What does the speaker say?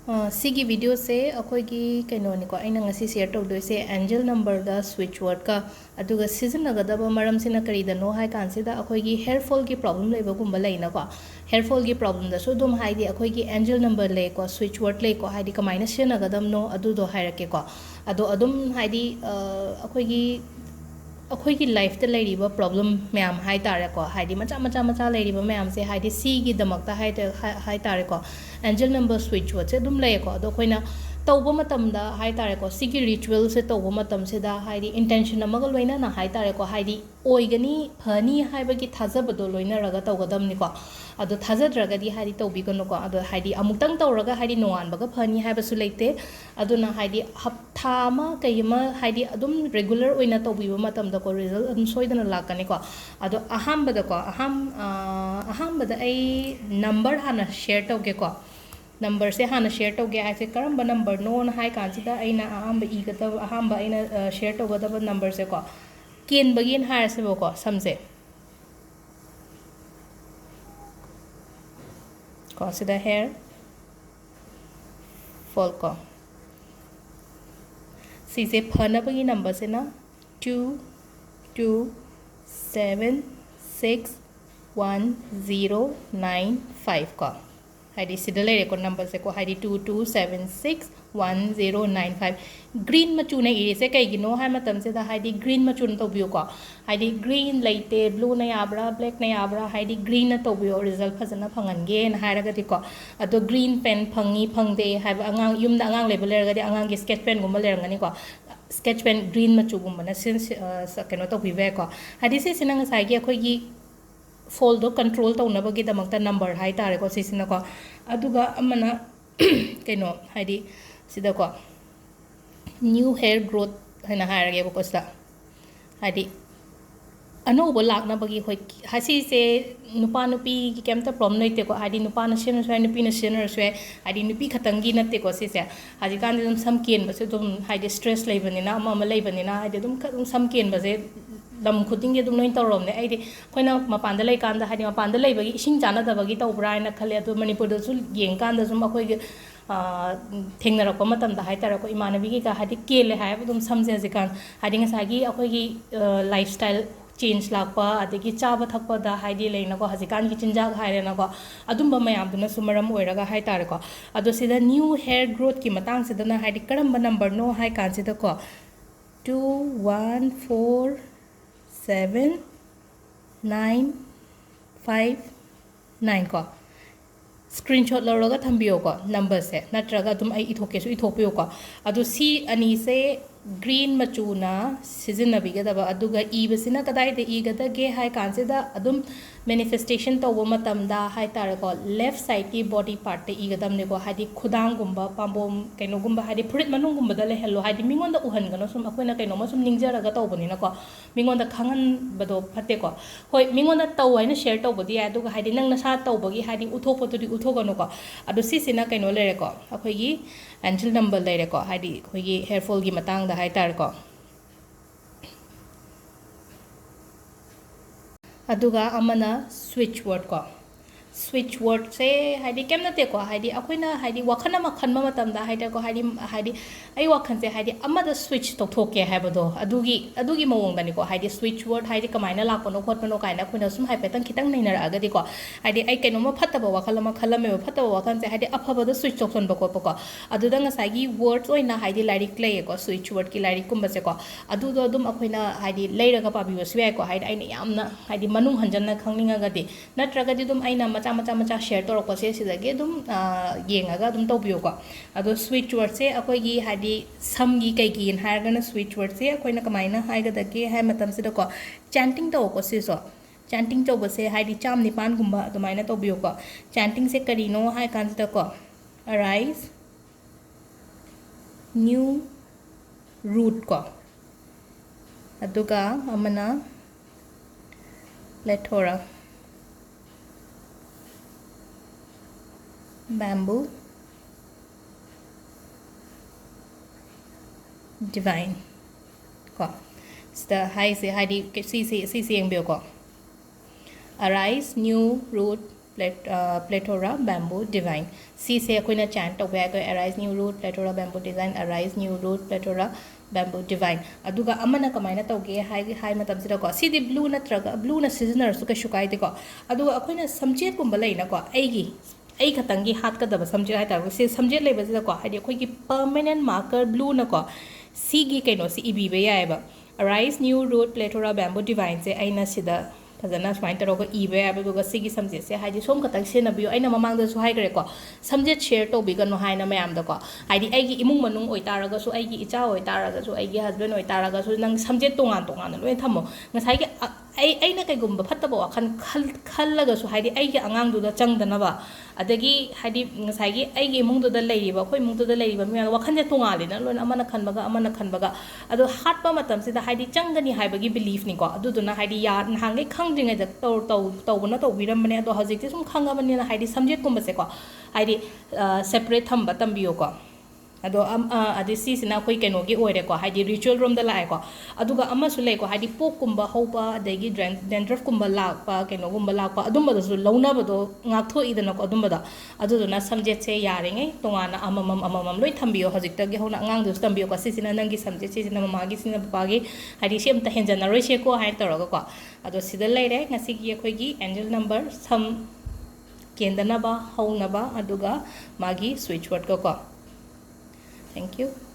सिगी video से अखोगी कैनोनी को आइना ngasi share tawdoi se angel number da switch word ka aduga sizinnagadaba maram sina karidano hai kansida akhoi hair fall gi problem leiba gumba leina ko hair fall gi problem da so dum haidi akhoi angel number le ko switch word le ko haidi kamaina sinagadam no adu do hairake ko ado adum haidi अखोई life ता लेरिबा problem ma'am high तारे को हाइदी मचा मचा मचा लेरिबा ma'am से हाइदी सी की दमकता high तारे को एंजल नंबर स्विच वर्ड से दुम लेको अदो खोइना तौबो मतमदा हाई तारे को सी की रिचुअल से तौबो मतम से दा हाइदी इंटेंशन अमग लोइना ना हाई तारे को हाइदी ओइगनी फनी हाइबगी थाजबदो लोइना रगा तौगदमनि को अदो थाजद्रगदी हाइदी तौबिगनो को अदो हाइदी अमुक्तंग तौरगा हाइदी नोआनबगा फनी हाइबसु लेते अदुना हाइदी हप्ता अमा कयमा हाइदी अदुम रेगुलर ओइना तौबिबो मतमदा को रिजल्ट अदुम सोइदना लाकनी को अदो अहमबदा को अहमबदा ऐ नंबर हाना शेयर तौगे को नंबर से हाना शेयर तौगे आइसे करम नंबर नोन हाई कांसिदा ऐना अहमब इगतब अहमब ऐना शेयर तौगदब नंबर से को केन बगिन हारसे को समसे consider hair fall ko sise phanabagi number se na 22761095 ko haidi sidale ko number se ko haidi 22761095 green machu na iri se kai gino hai matam se da haidi green machu to biyo ko haidi green laite blue na yabra black na yabra haidi green na to biyo result phajana phangan ge na hairaga di ko ado green pen phangi phangde hai angang yum da angang level lerga di angang gi sketch pen gumba lerangani ko sketch pen green machu gumba na sin keno to biwe ko haidi se sinang sai gi akhoi gi fold control तौनबगी दमकता number हाई तारे को सिसिना को अदुगा अमना कनो हाइदी सिदा को new hair growth हैना हारगे को सिदा हाइदी अनोबो लाकनबगी होय हासी से नुपा नुपी की केमता प्रॉब्लम नइते को हाइदी नुपा न सेन सय नुपी न सेन सय हाइदी नुपी खतंगी नते को सिसे हाजी कान दम सम केन बसे दम हाइदी स्ट्रेस लेबनिना अमा लेबनिना हाइदी दम सम केन बसे लम खुदिंगे दुम नोइन तौरमने आइदि खोइना मपानदा लै कांदा हादि मपानदा लैबगी इसिंग जानादबगी तौब्रा हाइना खले अदु मणिपुरदसु येंग कांदा जुम अखोइगे थेंगनरको मतमदा हाइतारको इमानबीगी का हादि केले हाइब दुम समजे जिकान हादि ngसागी अखोइगी लाइफस्टाइल चेंज लापा अदगी चाबा थकपदा हाइदि लेनको हजिकान की चिंजाग हाइरेनको अदुम मयामदुना सुमरम ओइरगा हाइतारको अदो सिदा न्यू हेयर ग्रोथ की मतंग सिदना हाइदि करम नंबर नो हाइ कांसिदको 214795 को स्क्रीनशॉट लौरगा थंबियो को नंबर से नत्रगा तुम आई इथोके सु इथोपियो को अदु सी अनि से ग्रीन मचूना सिजनबीगदब अदुगा इबसिना कदाइदे इगदगे हाइ कांसिदा अदुम मैनिफेस्टेशन तौबो मतमदा हाइ तारको लेफ्ट साइड की बॉडी पार्ट ते इगदमने को हादि खुदांग गुंबा पांबोम कैनो गुंबा हादि फुरित मनुंग गुंबा ले हेलो हादि मिंगोंदा उहनगनो सुम अखोइना कैनो मसुम निंगजरगा तौबनिना को मिंगोंदा खांगन बदो फते को होय मिंगोंदा तौ हाइना शेयर तौबदि अदुगा हादि नंग नसा तौबगी हादि उथोपतुदि उथोगनो को अदु सिसिना कैनो लेरे को अखोइगी एंजल नंबर लेरे को हादि अखोइगी हेयर फॉल की मतंग दा हाइ तारको अदुगा अमना स्विच वर्ड को स्विच वर्ड से हाइदी केम नते को हाइदी अखोइना हाइदी वखन अमा खनम मतमदा हाइदा को हाइदी आई वखन से हाइदी अमदा स्विच तोथोके हाइबदो अदुगी मवंगदनी को हाइदी स्विच वर्ड हाइदी कमाइना लापनो खोटनो काइना खोइना सुम हाइपेतन खितंग नैनर अगदी को हाइदी आई कैनोमा फत्तबा वखल अमा खलमे फत्तबा वखन से हाइदी अफबदा स्विच तोक्सन बको को अदुदा ngसागी वर्ड्स ओइना हाइदी लाइरिक लेय को स्विच वर्ड की लाइरिक कुम से को अदुदो अदुम अखोइना हाइदी लेरगा पाबिबसु याय को हाइदी आइना यामना हाइदी मनुंग हंजन खंगनिंगगदी नत्रगदी दुम आइना मचा मचा शेयर तौरपसे सिदगे दुम येंगागा दुम तौबियो को अदो स्विच वर्ड से अखोइगी हाइदी समगी कैगी हाइरगना स्विच वर्ड से अखोइना कमाइना हाइगदगे हाइ मतम सिदा को चैंटिंग तौ को सिसो चैंटिंग तौबसे हाइदी चाम निपान गुंबा दुमाइना तौबियो को चैंटिंग से करिनो हाइ कांसिदा को अराइज न्यू रूट को अदुगा अमना लेथोरा bamboo divine ko sta hai se haidi si yang bio ko arise new root plethora bamboo divine si se akoina chant to ba ko arise new root plethora bamboo divine arise new root plethora bamboo divine aduga amana kamaina tawge hai matam sida ko si di blue natraga blue na seasoner su ka shukai de ko aduga akoina samjet kumba leina ko ai khatangi hat ka daba samjet hai ta se samjet leba sida ko hai khoi ki permanent marker blue na ko si gi kaino si ibi be ya ba arise new root plethora bamboo divine se aina sida fazana smain taro ko ibe abe go sigi samjet se haidi som khatang se na biyo aina mamang da su hai gre ko samjet share to bi gano haina mayam da ko haidi ai gi imung manung oi taraga su ai gi icha oi taraga su ai gi husband oi taraga su nang samjet tongan loi thamo ngasai gi ai na kai gumba phatta ba khan khallaga su haidi ai gi angang du da chang da na ba adagi haidi ngasai gi ai gi imung du da lei ba khoi imung du da lei ba mi wa khan je tongali na loi amana khan baga ado hat pa matam se da haidi changani hai bagi belief ni ko adu du na haidi ya hangai khangdinga da tawbana tawbiram bane ado hajik sum khanga bane na haidi samjet kumba se ko haidi separate thamba tambiyo ko ado adi si sina khoi keno gi oire ko haidi ritual room da lai ko aduga ama su lei ko haidi pok kumba hopa degi dandruff kumba lakpa keno kumba lakpa adumba da su launa ba do ngak tho idana ko adumba da adu na samjet se yare ngai tongana amamam loi thambiyo hajik ta gi hona ngang du tambiyo ko si sina nangi samjet si sina mama gi sina papa gi haidi sem ta henjana roi se ko hai toroga ko ado sida leire ngasi gi khoi gi angel number sam kendana ba hauna ba aduga magi switch word ko Thank you.